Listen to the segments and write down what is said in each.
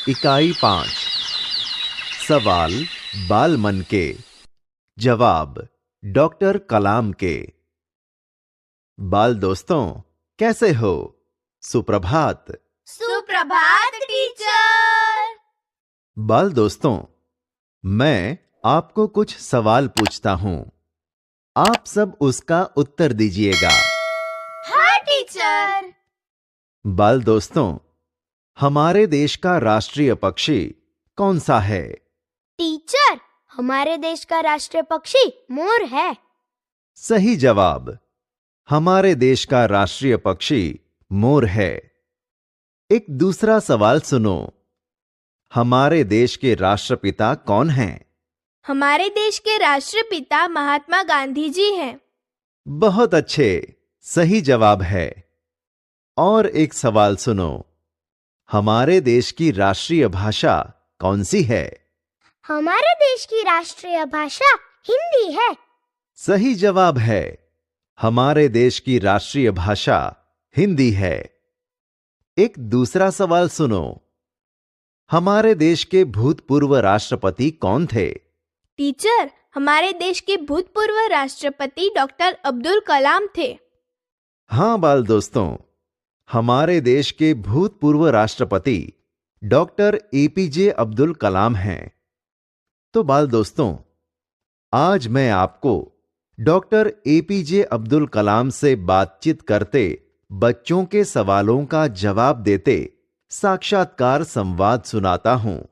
इकाई 5। सवाल बाल मन के, जवाब डॉक्टर कलाम के। बाल दोस्तों, कैसे हो? सुप्रभात। सुप्रभात टीचर। बाल दोस्तों, मैं आपको कुछ सवाल पूछता हूं, आप सब उसका उत्तर दीजिएगा। हाँ टीचर। बाल दोस्तों, हमारे देश का राष्ट्रीय पक्षी कौन सा है? टीचर, हमारे देश का राष्ट्रीय पक्षी मोर है। सही जवाब। हमारे देश का राष्ट्रीय पक्षी मोर है। एक दूसरा सवाल सुनो। हमारे देश के राष्ट्रपिता कौन हैं? हमारे देश के राष्ट्रपिता महात्मा गांधी जी हैं। बहुत अच्छे, सही जवाब है। और एक सवाल सुनो। हमारे देश की राष्ट्रीय भाषा कौन सी है? हमारे देश की राष्ट्रीय भाषा हिंदी है। सही जवाब है। हमारे देश की राष्ट्रीय भाषा हिंदी है। एक दूसरा सवाल सुनो। हमारे देश के भूतपूर्व राष्ट्रपति कौन थे? टीचर, हमारे देश के भूतपूर्व राष्ट्रपति डॉक्टर अब्दुल कलाम थे। हां बाल दोस्तों, हमारे देश के भूतपूर्व राष्ट्रपति डॉक्टर एपीजे अब्दुल कलाम हैं। तो बाल दोस्तों, आज मैं आपको डॉक्टर एपीजे अब्दुल कलाम से बातचीत करते बच्चों के सवालों का जवाब देते साक्षात्कार संवाद सुनाता हूं।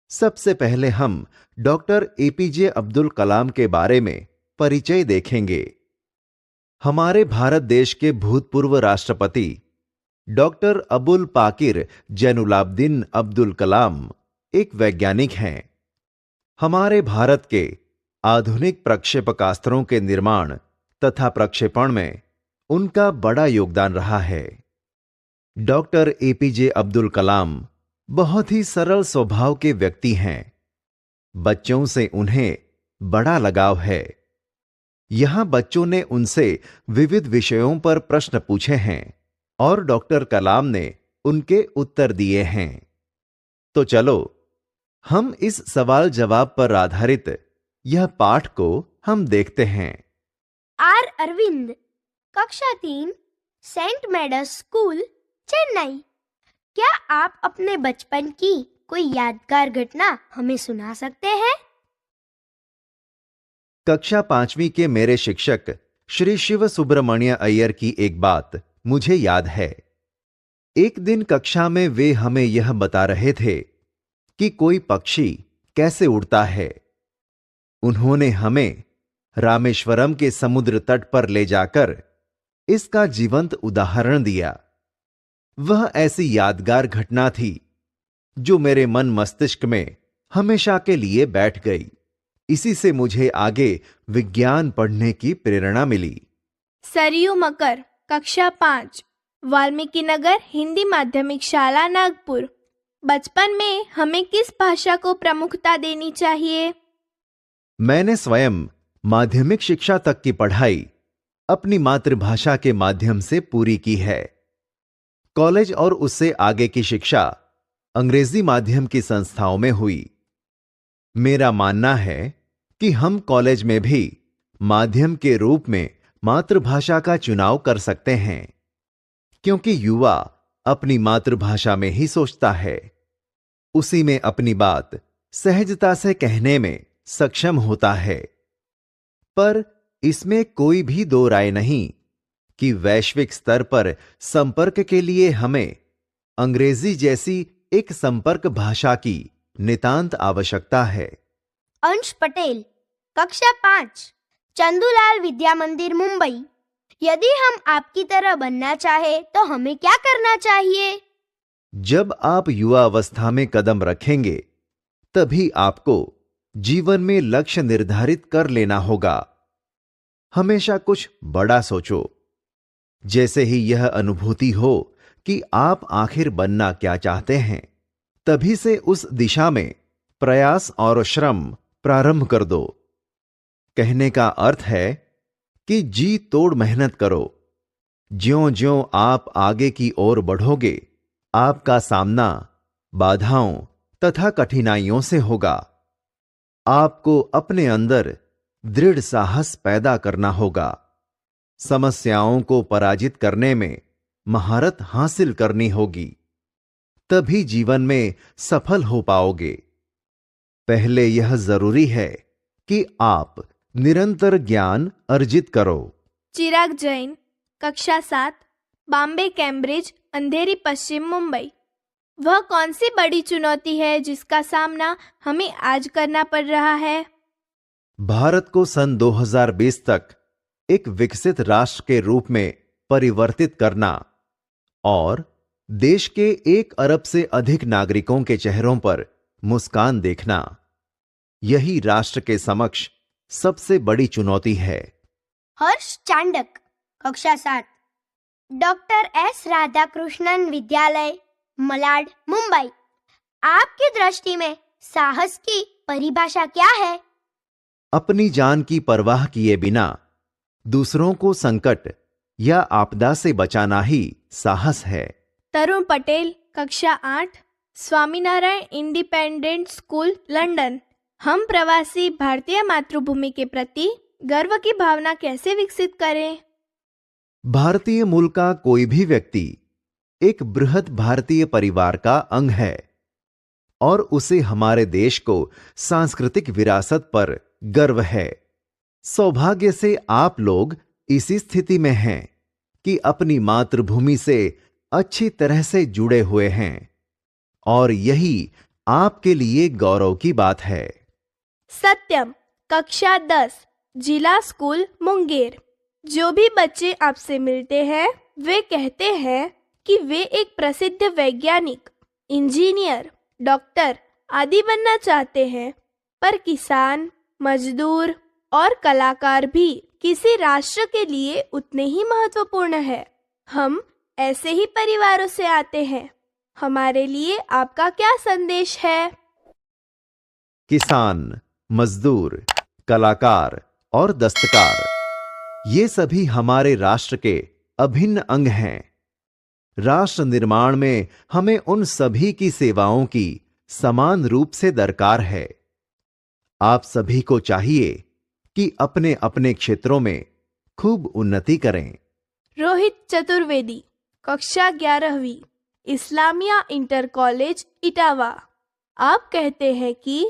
सबसे पहले हम डॉक्टर एपीजे अब्दुल कलाम के बारे में परिचय देखेंगे। हमारे भारत देश के भूतपूर्व राष्ट्रपति डॉक्टर अबुल पाकिर जैनुलाब्दीन अब्दुल कलाम एक वैज्ञानिक हैं। हमारे भारत के आधुनिक प्रक्षेपकास्त्रों के निर्माण तथा प्रक्षेपण में उनका बड़ा योगदान रहा है। डॉक्टर एपीजे अब्दुल कलाम बहुत ही सरल स्वभाव के व्यक्ति हैं। बच्चों से उन्हें बड़ा लगाव है। यहां बच्चों ने उनसे विविध विषयों पर प्रश्न पूछे हैं और डॉक्टर कलाम ने उनके उत्तर दिए हैं। तो चलो हम इस सवाल जवाब पर आधारित यह पाठ को हम देखते हैं। आर अरविंद, कक्षा 3, सेंट मेडस स्कूल, चेन्नई। क्या आप अपने बचपन की कोई यादगार घटना हमें सुना सकते हैं? कक्षा 5वीं के मेरे शिक्षक श्री शिव सुब्रमण्य अय्यर की एक बात मुझे याद है। एक दिन कक्षा में वे हमें यह बता रहे थे कि कोई पक्षी कैसे उड़ता है। उन्होंने हमें रामेश्वरम के समुद्र तट पर ले जाकर इसका जीवंत उदाहरण दिया। वह ऐसी यादगार घटना थी जो मेरे मन मस्तिष्क में हमेशा के लिए बैठ गई। इसी से मुझे आगे विज्ञान पढ़ने की प्रेरणा मिली। सरयू मकर, कक्षा 5, वाल्मीकि नगर हिंदी माध्यमिक शाला, नागपुर। बचपन में हमें किस भाषा को प्रमुखता देनी चाहिए? मैंने स्वयं माध्यमिक शिक्षा तक की पढ़ाई अपनी मातृभाषा के माध्यम से पूरी की है। कॉलेज और उससे आगे की शिक्षा अंग्रेजी माध्यम की संस्थाओं में हुई। मेरा मानना है कि हम कॉलेज में भी माध्यम के रूप में मातृभाषा का चुनाव कर सकते हैं, क्योंकि युवा अपनी मातृभाषा में ही सोचता है, उसी में अपनी बात सहजता से कहने में सक्षम होता है। पर इसमें कोई भी दो राय नहीं कि वैश्विक स्तर पर संपर्क के लिए हमें अंग्रेजी जैसी एक संपर्क भाषा की नितांत आवश्यकता है। अंश पटेल, कक्षा 5, चंदूलाल विद्या मंदिर, मुंबई। यदि हम आपकी तरह बनना चाहे तो हमें क्या करना चाहिए? जब आप युवा अवस्था में कदम रखेंगे तभी आपको जीवन में लक्ष्य निर्धारित कर लेना होगा। हमेशा कुछ बड़ा सोचो। जैसे ही यह अनुभूति हो कि आप आखिर बनना क्या चाहते हैं, तभी से उस दिशा में प्रयास और श्रम प्रारंभ कर दो। कहने का अर्थ है कि जी तोड़ मेहनत करो। ज्यों-ज्यों आप आगे की ओर बढ़ोगे, आपका सामना बाधाओं तथा कठिनाइयों से होगा। आपको अपने अंदर दृढ़ साहस पैदा करना होगा। समस्याओं को पराजित करने में महारत हासिल करनी होगी, तभी जीवन में सफल हो पाओगे। पहले यह जरूरी है कि आप निरंतर ज्ञान अर्जित करो। चिराग जैन, कक्षा 7, बॉम्बे कैम्ब्रिज, अंधेरी, पश्चिम मुंबई। वह कौन सी बड़ी चुनौती है जिसका सामना हमें आज करना पड़ रहा है? भारत को सन 2020 तक एक विकसित राष्ट्र के रूप में परिवर्तित करना और देश के 1 अरब से अधिक नागरिकों के चेहरों पर मुस्कान देखना, यही राष्ट्र के समक्ष सबसे बड़ी चुनौती है। हर्ष चांडक, कक्षा 7, डॉक्टर एस राधाकृष्णन विद्यालय, मलाड, मुंबई। आपकी दृष्टि में साहस की परिभाषा क्या है? अपनी जान की परवाह किए बिना दूसरों को संकट या आपदा से बचाना ही साहस है। तरुण पटेल, कक्षा 8, स्वामीनारायण इंडिपेंडेंट स्कूल, लंदन। हम प्रवासी भारतीय मातृभूमि के प्रति गर्व की भावना कैसे विकसित करें? भारतीय मूल का कोई भी व्यक्ति एक बृहद भारतीय परिवार का अंग है और उसे हमारे देश को सांस्कृतिक विरासत पर गर्व है। सौभाग्य से आप लोग इसी स्थिति में हैं कि अपनी मातृभूमि से अच्छी तरह से जुड़े हुए हैं और यही आपके लिए गौरव की बात है। सत्यम, कक्षा 10, जिला स्कूल, मुंगेर। जो भी बच्चे आपसे मिलते हैं वे कहते हैं कि वे एक प्रसिद्ध वैज्ञानिक, इंजीनियर, डॉक्टर आदि बनना चाहते हैं, पर किसान, मजदूर और कलाकार भी किसी राष्ट्र के लिए उतने ही महत्वपूर्ण है। हम ऐसे ही परिवारों से आते हैं। हमारे लिए आपका क्या संदेश है? किसान, मजदूर, कलाकार और दस्तकार, ये सभी हमारे राष्ट्र के अभिन्न अंग हैं। राष्ट्र निर्माण में हमें उन सभी की सेवाओं की समान रूप से दरकार है। आप सभी को चाहिए कि अपने अपने क्षेत्रों में खूब उन्नति करें। रोहित चतुर्वेदी, कक्षा 11वीं, इस्लामिया इंटर कॉलेज, इटावा। आप कहते हैं कि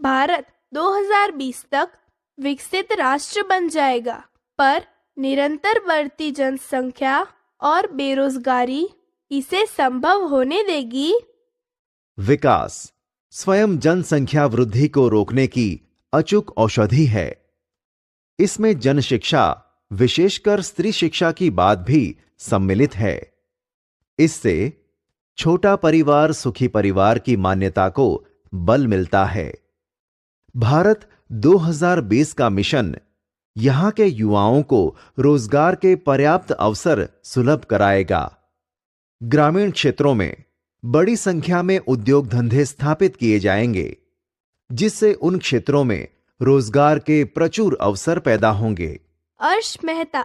भारत 2020 तक विकसित राष्ट्र बन जाएगा, पर निरंतर बढ़ती जनसंख्या और बेरोजगारी इसे संभव होने देगी। विकास स्वयं जनसंख्या वृद्धि को रोकने की अचूक औषधि है। इसमें जनशिक्षा, विशेषकर स्त्री शिक्षा की बात भी सम्मिलित है। इससे छोटा परिवार सुखी परिवार की मान्यता को बल मिलता है। भारत 2020 का मिशन यहां के युवाओं को रोजगार के पर्याप्त अवसर सुलभ कराएगा। ग्रामीण क्षेत्रों में बड़ी संख्या में उद्योग धंधे स्थापित किए जाएंगे, जिससे उन क्षेत्रों में रोजगार के प्रचुर अवसर पैदा होंगे। अर्श मेहता,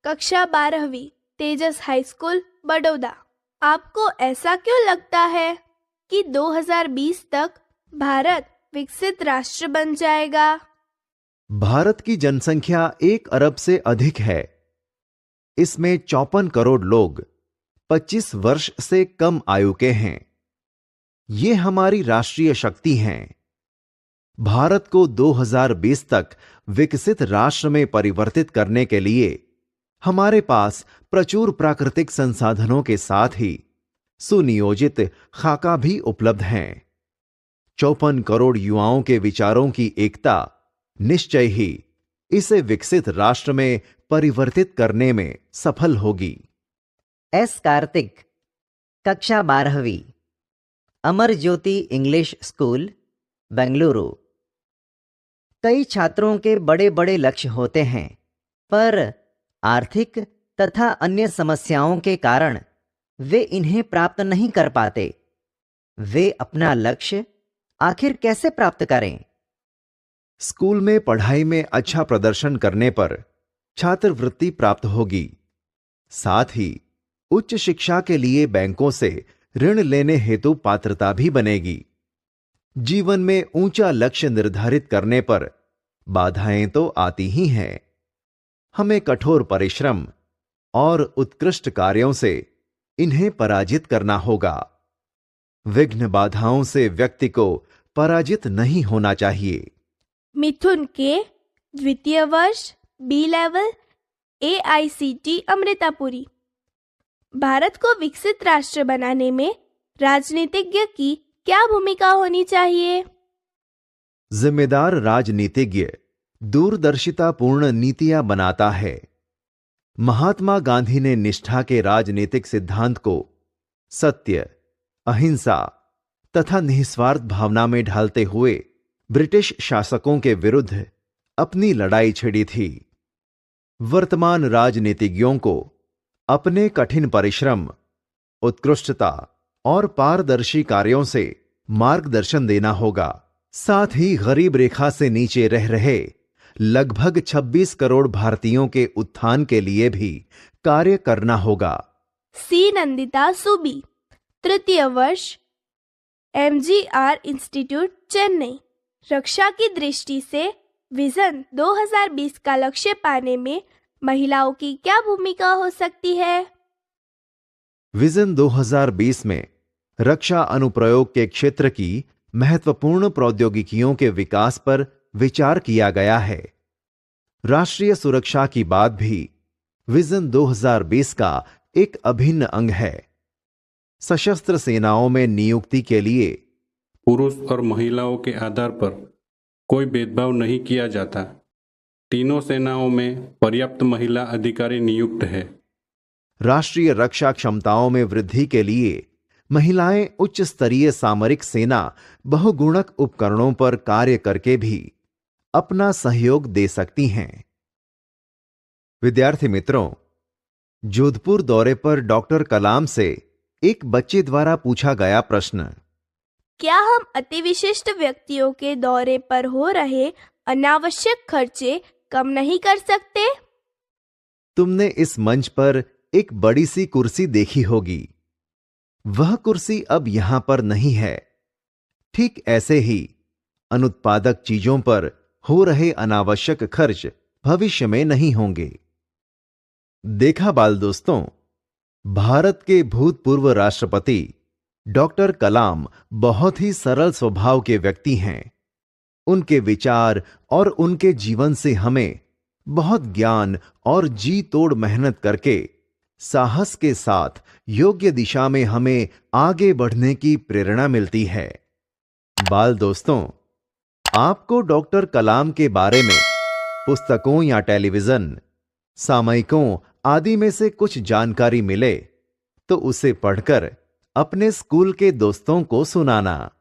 कक्षा 12वीं, तेजस हाई स्कूल, बड़ौदा। आपको ऐसा क्यों लगता है कि 2020 तक भारत विकसित राष्ट्र बन जाएगा? भारत की जनसंख्या 1 अरब से अधिक है। इसमें 54 करोड़ लोग 25 वर्ष से कम आयु के हैं। ये हमारी राष्ट्रीय शक्ति हैं। भारत को 2020 तक विकसित राष्ट्र में परिवर्तित करने के लिए हमारे पास प्रचुर प्राकृतिक संसाधनों के साथ ही सुनियोजित खाका भी उपलब्ध हैं। 54 करोड़ युवाओं के विचारों की एकता निश्चय ही इसे विकसित राष्ट्र में परिवर्तित करने में सफल होगी। एस कार्तिक, कक्षा 12वीं, अमर ज्योति इंग्लिश स्कूल, बेंगलुरु। कई छात्रों के बड़े बड़े लक्ष्य होते हैं, पर आर्थिक तथा अन्य समस्याओं के कारण वे इन्हें प्राप्त नहीं कर पाते। वे अपना लक्ष्य आखिर कैसे प्राप्त करें? स्कूल में पढ़ाई में अच्छा प्रदर्शन करने पर छात्रवृत्ति प्राप्त होगी। साथ ही उच्च शिक्षा के लिए बैंकों से ऋण लेने हेतु पात्रता भी बनेगी। जीवन में ऊंचा लक्ष्य निर्धारित करने पर बाधाएं तो आती ही हैं। हमें कठोर परिश्रम और उत्कृष्ट कार्यों से इन्हें पराजित करना होगा। विघ्न बाधाओं से व्यक्ति को पराजित नहीं होना चाहिए। मिथुन के द्वितीय वर्ष बी लेवल AICT अमृतापुरी। भारत को विकसित राष्ट्र बनाने में राजनीतिज्ञ की क्या भूमिका होनी चाहिए? जिम्मेदार राजनीतिज्ञ दूरदर्शितापूर्ण नीतियां बनाता है। महात्मा गांधी ने निष्ठा के राजनीतिक सिद्धांत को सत्य, अहिंसा तथा निस्वार्थ भावना में ढालते हुए ब्रिटिश शासकों के विरुद्ध अपनी लड़ाई छिड़ी थी। वर्तमान राजनीतिज्ञों को अपने कठिन परिश्रम, उत्कृष्टता और पारदर्शी कार्यों से मार्गदर्शन देना होगा। साथ ही गरीब रेखा से नीचे रह रहे लगभग 26 करोड़ भारतीयों के उत्थान के लिए भी कार्य करना होगा। सी नंदिता सुबी, तृतीय वर्ष MGR इंस्टीट्यूट चेन्नई। रक्षा की दृष्टि से विजन 2020 का लक्ष्य पाने में महिलाओं की क्या भूमिका हो सकती है? विजन 2020 में रक्षा अनुप्रयोग के क्षेत्र की महत्वपूर्ण प्रौद्योगिकियों के विकास पर विचार किया गया है। राष्ट्रीय सुरक्षा की बात भी विजन 2020 का एक अभिन्न अंग है। सशस्त्र सेनाओं में नियुक्ति के लिए पुरुष और महिलाओं के आधार पर कोई भेदभाव नहीं किया जाता। तीनों सेनाओं में पर्याप्त महिला अधिकारी नियुक्त है। राष्ट्रीय रक्षा क्षमताओं में वृद्धि के लिए महिलाएं उच्च स्तरीय सामरिक सेना बहुगुणक उपकरणों पर कार्य करके भी अपना सहयोग दे सकती हैं। विद्यार्थी मित्रों, जोधपुर दौरे पर डॉक्टर कलाम से एक बच्चे द्वारा पूछा गया प्रश्न। क्या हम अति विशिष्ट व्यक्तियों के दौरे पर हो रहे अनावश्यक खर्चे कम नहीं कर सकते? तुमने इस मंच पर एक बड़ी सी कुर्सी देखी होगी। वह कुर्सी अब यहां पर नहीं है। ठीक ऐसे ही अनुत्पादक चीजों पर हो रहे अनावश्यक खर्च भविष्य में नहीं होंगे। देखा बाल दोस्तों, भारत के भूतपूर्व राष्ट्रपति डॉक्टर कलाम बहुत ही सरल स्वभाव के व्यक्ति हैं। उनके विचार और उनके जीवन से हमें बहुत ज्ञान और जी तोड़ मेहनत करके साहस के साथ योग्य दिशा में हमें आगे बढ़ने की प्रेरणा मिलती है। बाल दोस्तों, आपको डॉक्टर कलाम के बारे में पुस्तकों या टेलीविजन, सामयिकों आदि में से कुछ जानकारी मिले तो उसे पढ़कर अपने स्कूल के दोस्तों को सुनाना।